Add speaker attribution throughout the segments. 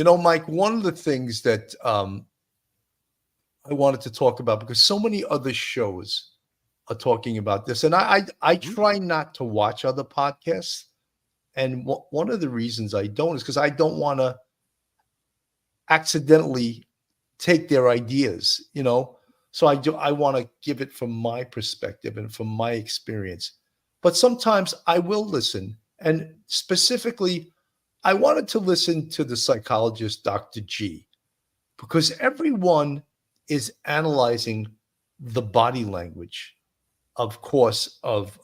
Speaker 1: Mike, one of the things that I wanted to talk about, because so many other shows are talking about this, and I
Speaker 2: Mhm.
Speaker 1: try not to watch other podcasts. And one of the reasons I don't is because I don't want to accidentally take their ideas. So I want to give it from my perspective and from my experience. But sometimes I will listen. And specifically, I wanted to listen to the psychologist Dr. G, because everyone is analyzing the body language, of course, of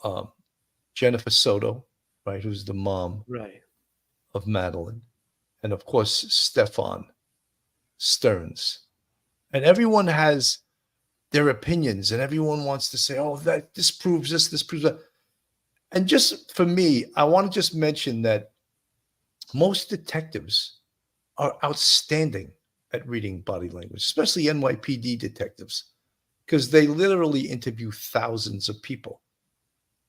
Speaker 1: Jennifer Soto, right, who's the mom
Speaker 2: Right.
Speaker 1: of Madeline, and of course Stephan Stearns. And everyone has their opinions, and everyone wants to say, "Oh, that this proves this, this proves that." And just for me, I want to just mention that most detectives are outstanding at reading body language, especially NYPD detectives, because they literally interview thousands of people.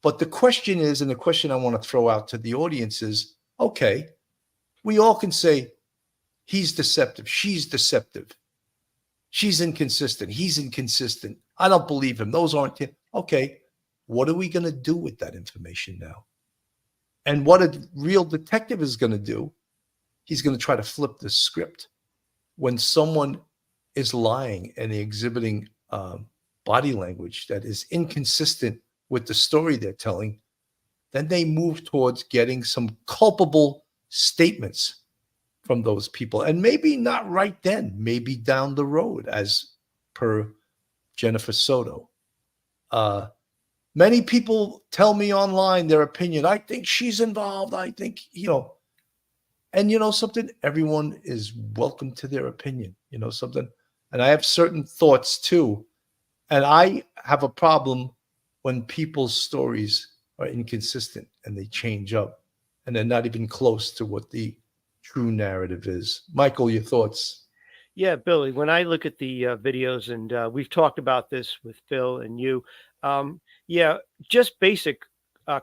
Speaker 1: But the question is, and the question I want to throw out to the audience is, okay, we all can say he's deceptive, she's deceptive, she's inconsistent, he's inconsistent. I don't believe him. Those aren't him. Okay, what are we going to do with that information now? And what a real detective is going to do, he's going to try to flip the script. When someone is lying and exhibiting body language that is inconsistent with the story they're telling, then they move towards getting some culpable statements from those people. And maybe not right then, maybe down the road, as per Jennifer Soto. Uh, Many people tell me online their opinion. I think she's involved. I think. And something, everyone is welcome to their opinion, something. And I have certain thoughts too. And I have a problem when people's stories are inconsistent and they change up and they're not even close to what the true narrative is. Michael, your thoughts?
Speaker 2: Yeah, Billy, when I look at the videos, and we've talked about this with Phil and you, um, yeah, just basic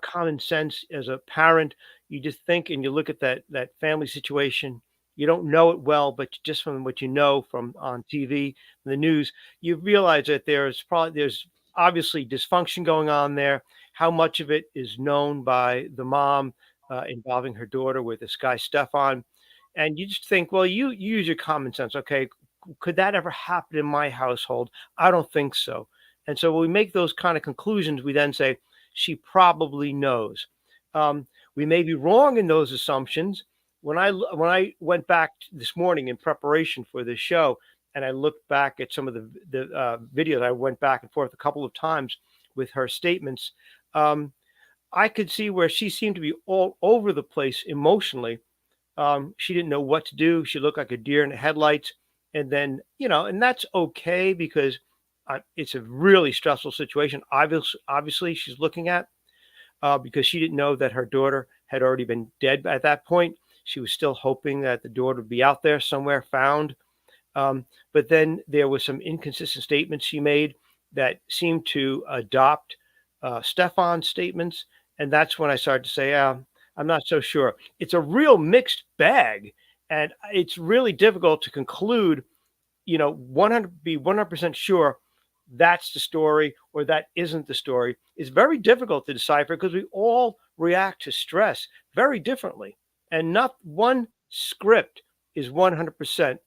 Speaker 2: common sense as a parent, you just think and you look at that family situation. You don't know it well, but just from what you know from on TV, the news, you realize that there's obviously dysfunction going on there. How much of it is known by the mom involving her daughter with this guy Stefan? And you just think, well, you use your common sense. Okay, could that ever happen in my household? I don't think so. And so when we make those kind of conclusions, we then say she probably knows. Um, we may be wrong in those assumptions. When I went back this morning in preparation for this show, and I looked back at some of the videos, I went back and forth a couple of times with her statements. Um, I could see where she seemed to be all over the place emotionally. She didn't know what to do. She looked like a deer in the headlights. And then, and that's okay because it's a really stressful situation. Obviously, she's looking at because she didn't know that her daughter had already been dead at that point. She was still hoping that the daughter would be out there somewhere found. Um, but then there was some inconsistent statements she made that seemed to adopt Stefan's statements. And that's when I started to say, I'm not so sure. It's a real mixed bag. And it's really difficult to conclude, 100% sure that's the story or that isn't the story. It's very difficult to decipher because we all react to stress very differently. And not one script is 100%,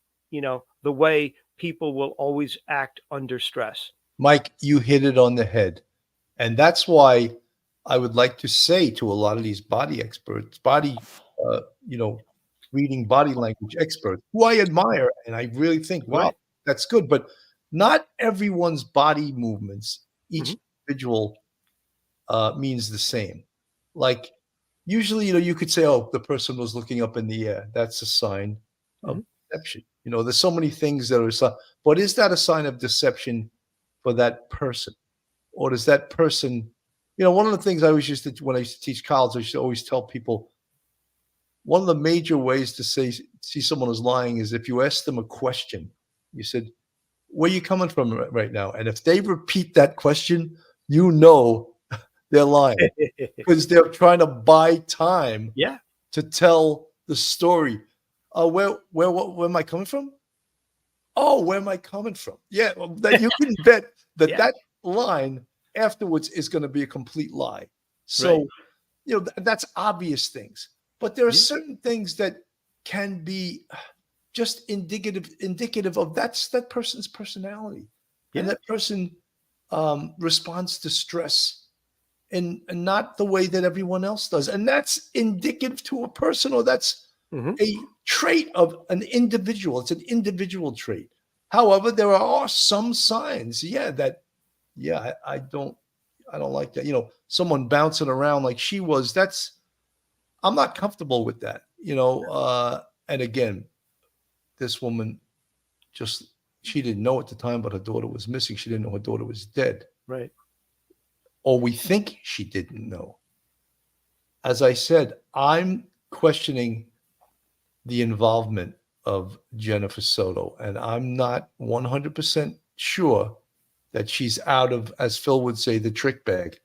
Speaker 2: the way people will always act under stress.
Speaker 1: Mike, you hit it on the head. And that's why I would like to say to a lot of these body experts, uh, you know, reading body language experts, who I admire, and I really think, wow,
Speaker 2: Right.
Speaker 1: that's good. But not everyone's body movements, each
Speaker 2: Hmm.
Speaker 1: individual means the same. Like usually, you could say, oh, the person was looking up in the air. That's a sign of
Speaker 2: Hmm.
Speaker 1: deception. There's so many things that but is that a sign of deception for that person? Or does that person, one of the things I always used to, when I used to teach college, I used to always tell people one of the major ways to see someone is lying is if you ask them a question. You said, where are you coming from right now? And if they repeat that question, you know they're lying because they're trying to buy time
Speaker 2: Yeah.
Speaker 1: to tell the story. where am I coming from? Oh, where am I coming from? Yeah, well, that you can bet that
Speaker 2: Yeah.
Speaker 1: that line afterwards is going to be a complete lie. So,
Speaker 2: Right.
Speaker 1: that's obvious things. But there are
Speaker 2: Yeah.
Speaker 1: certain things that can be just indicative of that person's personality, and
Speaker 2: Yeah.
Speaker 1: that person responds to stress and not the way that everyone else does, and that's indicative to a person, or that's
Speaker 2: Mhm.
Speaker 1: a trait of an individual. It's an individual trait. However, there are some signs, yeah, I don't like that. Someone bouncing around like she was. I'm not comfortable with that. And again, this woman just she didn't know at the time, but her daughter was missing. She didn't know her daughter was dead,
Speaker 2: Right.
Speaker 1: or we think she didn't know. As I said, I'm questioning the involvement of Jennifer Soto, and I'm not 100% sure that she's out of, as Phil would say, the trick bag.